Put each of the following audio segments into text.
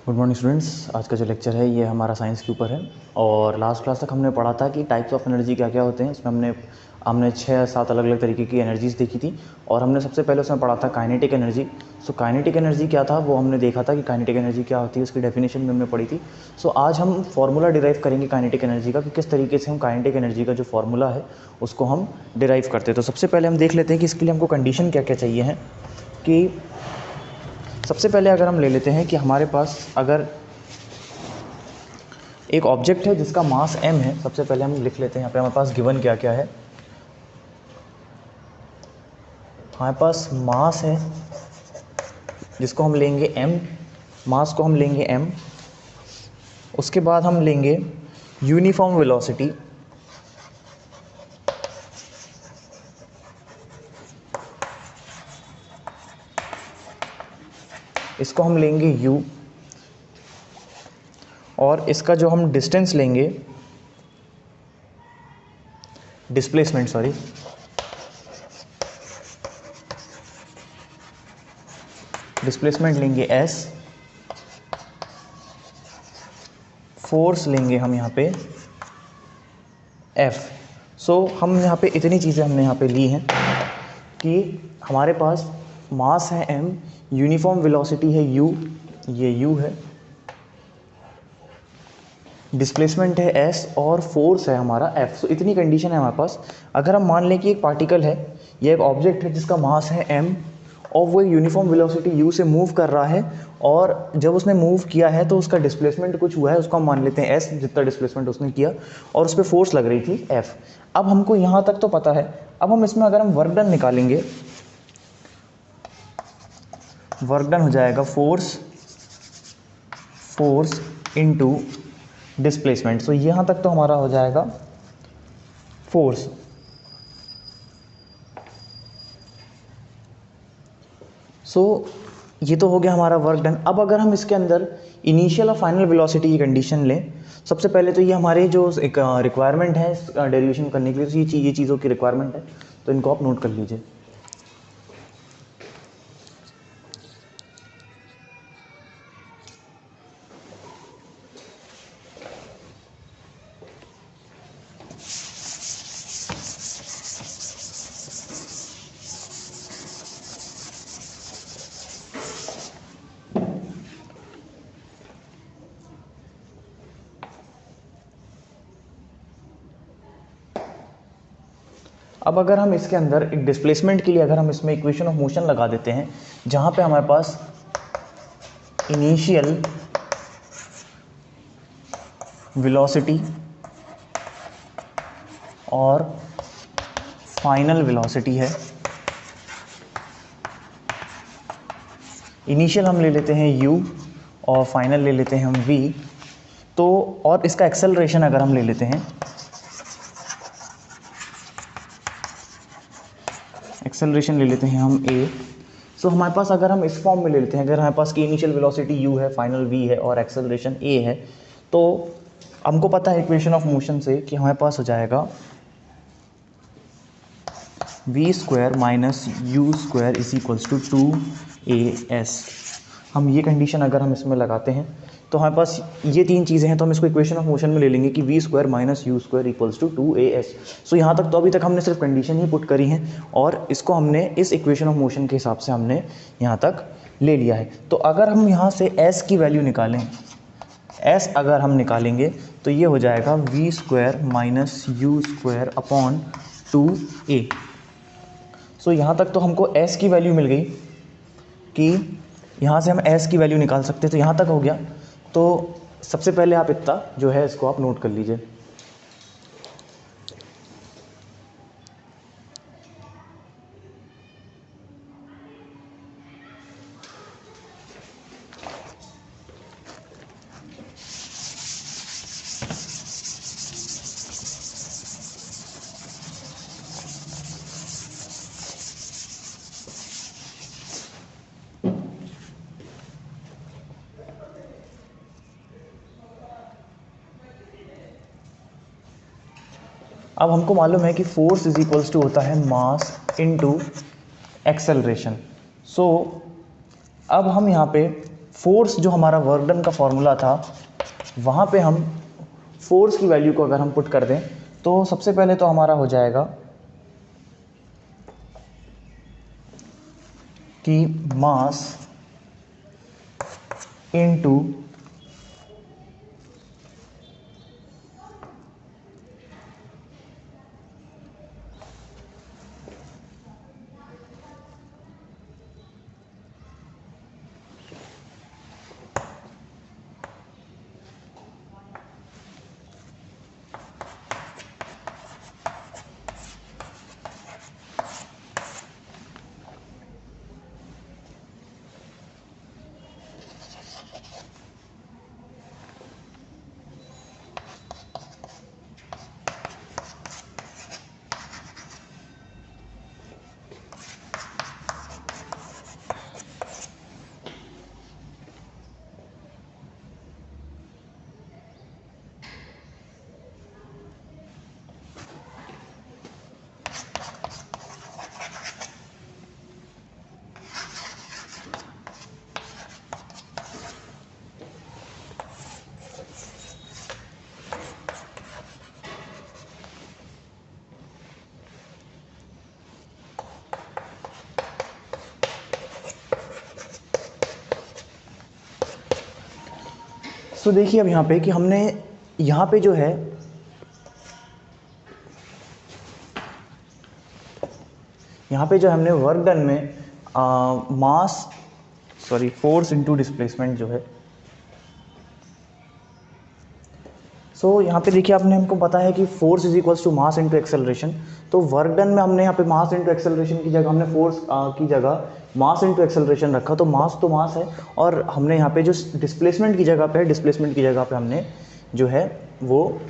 Good morning students. आज का जो लेक्चर है ये हमारा साइंस के ऊपर है और लास्ट क्लास तक हमने पढ़ा था कि टाइप्स ऑफ एनर्जी क्या क्या होते हैं। इसमें हमने 6-7 अलग अलग तरीके की एनर्जीज़ देखी थी और हमने सबसे पहले उसमें पढ़ा था kinetic energy. So kinetic energy क्या था वो हमने देखा था कि काइनेटिक एनर्जी क्या होती है, उसकी डेफिनेशन भी हमने पढ़ी थी। सो आज हम फार्मूला डिराइव करेंगे काइनेटिक एनर्जी का कि किस तरीके से हम काइनेटिक एनर्जी का जो फार्मूला है उसको हम डिराइव करते हैं। तो सबसे पहले हम देख लेते हैं कि इसके लिए हमको कंडीशन क्या क्या चाहिए हैं। कि सबसे पहले अगर हम ले लेते हैं कि हमारे पास अगर एक ऑब्जेक्ट है जिसका मास m है, सबसे पहले हम लिख लेते हैं यहाँ पे हमारे पास गिवन क्या क्या है। हमारे पास मास है जिसको हम लेंगे m, मास को हम लेंगे m। उसके बाद हम लेंगे यूनिफॉर्म वेलोसिटी, इसको हम लेंगे u, और इसका जो हम डिस्टेंस लेंगे डिस्प्लेसमेंट लेंगे s, फोर्स लेंगे हम यहाँ पे F। सो हम यहाँ पे इतनी चीज़ें हमने यहाँ पे ली हैं कि हमारे पास मास है m, यूनिफॉर्म वेलोसिटी है u, ये u है, डिस्प्लेसमेंट है s और फोर्स है हमारा F। सो इतनी कंडीशन है हमारे पास। अगर हम मान लें कि एक पार्टिकल है या एक ऑब्जेक्ट है जिसका मास है m और वो यूनिफॉर्म वेलोसिटी u से मूव कर रहा है और जब उसने मूव किया है तो उसका डिस्प्लेसमेंट कुछ हुआ है, उसको हम मान लेते हैं s, जितना डिस्प्लेसमेंट उसने किया, और उस पर फोर्स लग रही थी F। अब हमको यहाँ तक तो पता है। अब हम इसमें अगर हम वर्क डन निकालेंगे, वर्क डन हो जाएगा फोर्स इनटू डिस्प्लेसमेंट। सो यहाँ तक तो हमारा हो जाएगा फोर्स। सो ये तो हो गया हमारा वर्क डन। अब अगर हम इसके अंदर इनिशियल और फाइनल वेलोसिटी की कंडीशन लें, सबसे पहले तो ये हमारे जो एक रिक्वायरमेंट है डेरिवेशन करने के लिए, तो ये चीज़ों की रिक्वायरमेंट है, तो इनको आप नोट कर लीजिए। अब अगर हम इसके अंदर एक डिस्प्लेसमेंट के लिए अगर हम इसमें इक्वेशन ऑफ मोशन लगा देते हैं, जहाँ पे हमारे पास इनिशियल वेलोसिटी और फाइनल वेलोसिटी है। इनिशियल हम ले लेते हैं u और फाइनल ले लेते हैं हम v। तो और इसका एक्सेलरेशन अगर हम ले लेते हैं, एक्सेलरेशन ले लेते हैं हम a। सो हमारे पास अगर हम इस फॉर्म में ले लेते हैं, अगर हमारे पास की इनिशियल वेलोसिटी u है, फाइनल v है और एक्सेलरेशन a है, तो हमको पता है इक्वेशन ऑफ मोशन से कि हमारे पास हो जाएगा v square minus u square is equals to 2as। हम ये कंडीशन अगर हम इसमें लगाते हैं तो हमारे पास ये तीन चीज़ें हैं, तो हम इसको इक्वेशन ऑफ मोशन में ले लेंगे कि v square minus u square equals to 2as। So यहाँ तक तो अभी तक हमने सिर्फ कंडीशन ही पुट करी है और इसको हमने इस इक्वेशन ऑफ मोशन के हिसाब से हमने यहाँ तक ले लिया है। तो अगर हम यहाँ से s की वैल्यू निकालें, s अगर हम निकालेंगे तो ये हो जाएगा v square minus u square upon 2a। सो यहाँ तक तो हमको s की वैल्यू मिल गई कि यहाँ से हम s की वैल्यू निकाल सकते हैं, तो यहाँ तक हो गया। तो सबसे पहले आप इतना जो है इसको आप नोट कर लीजिए। अब हमको मालूम है कि फोर्स इज इक्वल्स टू होता है मास इनटू एक्सेलरेशन। सो अब हम यहाँ पे फोर्स जो हमारा वर्क डन का फॉर्मूला था, वहाँ पे हम फोर्स की वैल्यू को अगर हम पुट कर दें तो सबसे पहले तो हमारा हो जाएगा कि मास इनटू तो देखिए अब यहाँ पे कि हमने यहाँ पे जो है हमने वर्क डन में फोर्स इनटू डिस्प्लेसमेंट जो है, यहाँ पे देखिए आपने हमको पता है कि force is equals to mass into acceleration. तो वर्क डन में हमने यहाँ पे मास इनटू एक्सेलरेशन की जगह हमने फोर्स की जगह मास इनटू एक्सेलरेशन रखा, तो मास है, और हमने यहाँ पे जो डिस्प्लेसमेंट की जगह पे हमने जो है वो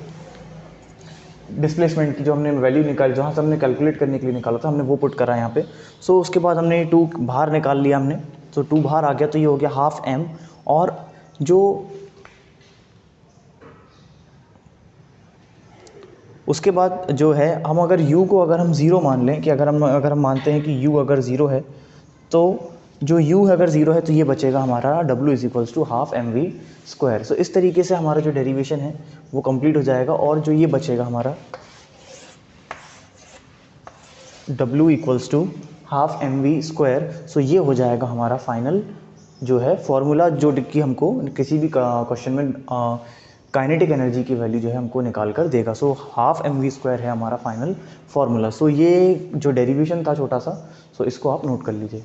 डिस्प्लेसमेंट की जो हमने वैल्यू निकाली, जहाँ से हमने कैलकुलेट करने के लिए निकाला था, हमने वो पुट करा यहाँ पे। उसके बाद हमने 2 बाहर निकाल लिया हमने, 2 बाहर आ गया, तो ये हो गया हाफ m। और जो उसके बाद जो है हम अगर u को अगर हम 0 मान लें, कि अगर हम मानते हैं कि u अगर 0 है, तो जो u अगर 0 है तो ये बचेगा हमारा w is equals to half mv²। So इस तरीके से हमारा जो डेरिवेशन है वो कंप्लीट हो जाएगा, और जो ये बचेगा हमारा w equals to half mv²। So ये हो जाएगा हमारा फाइनल जो है फॉर्मूला, जो कि हमको किसी भी क्वेश्चन में काइनेटिक एनर्जी की वैल्यू जो है हमको निकाल कर देगा। हाफ mv² है हमारा फाइनल फार्मूला। ये जो डेरिवेशन था छोटा सा, इसको आप नोट कर लीजिए।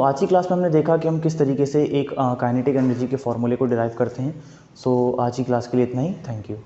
आज की क्लास में हमने देखा कि हम किस तरीके से एक काइनेटिक एनर्जी के फॉर्मूले को डिराइव करते हैं। आज की क्लास के लिए इतना ही। Thank you.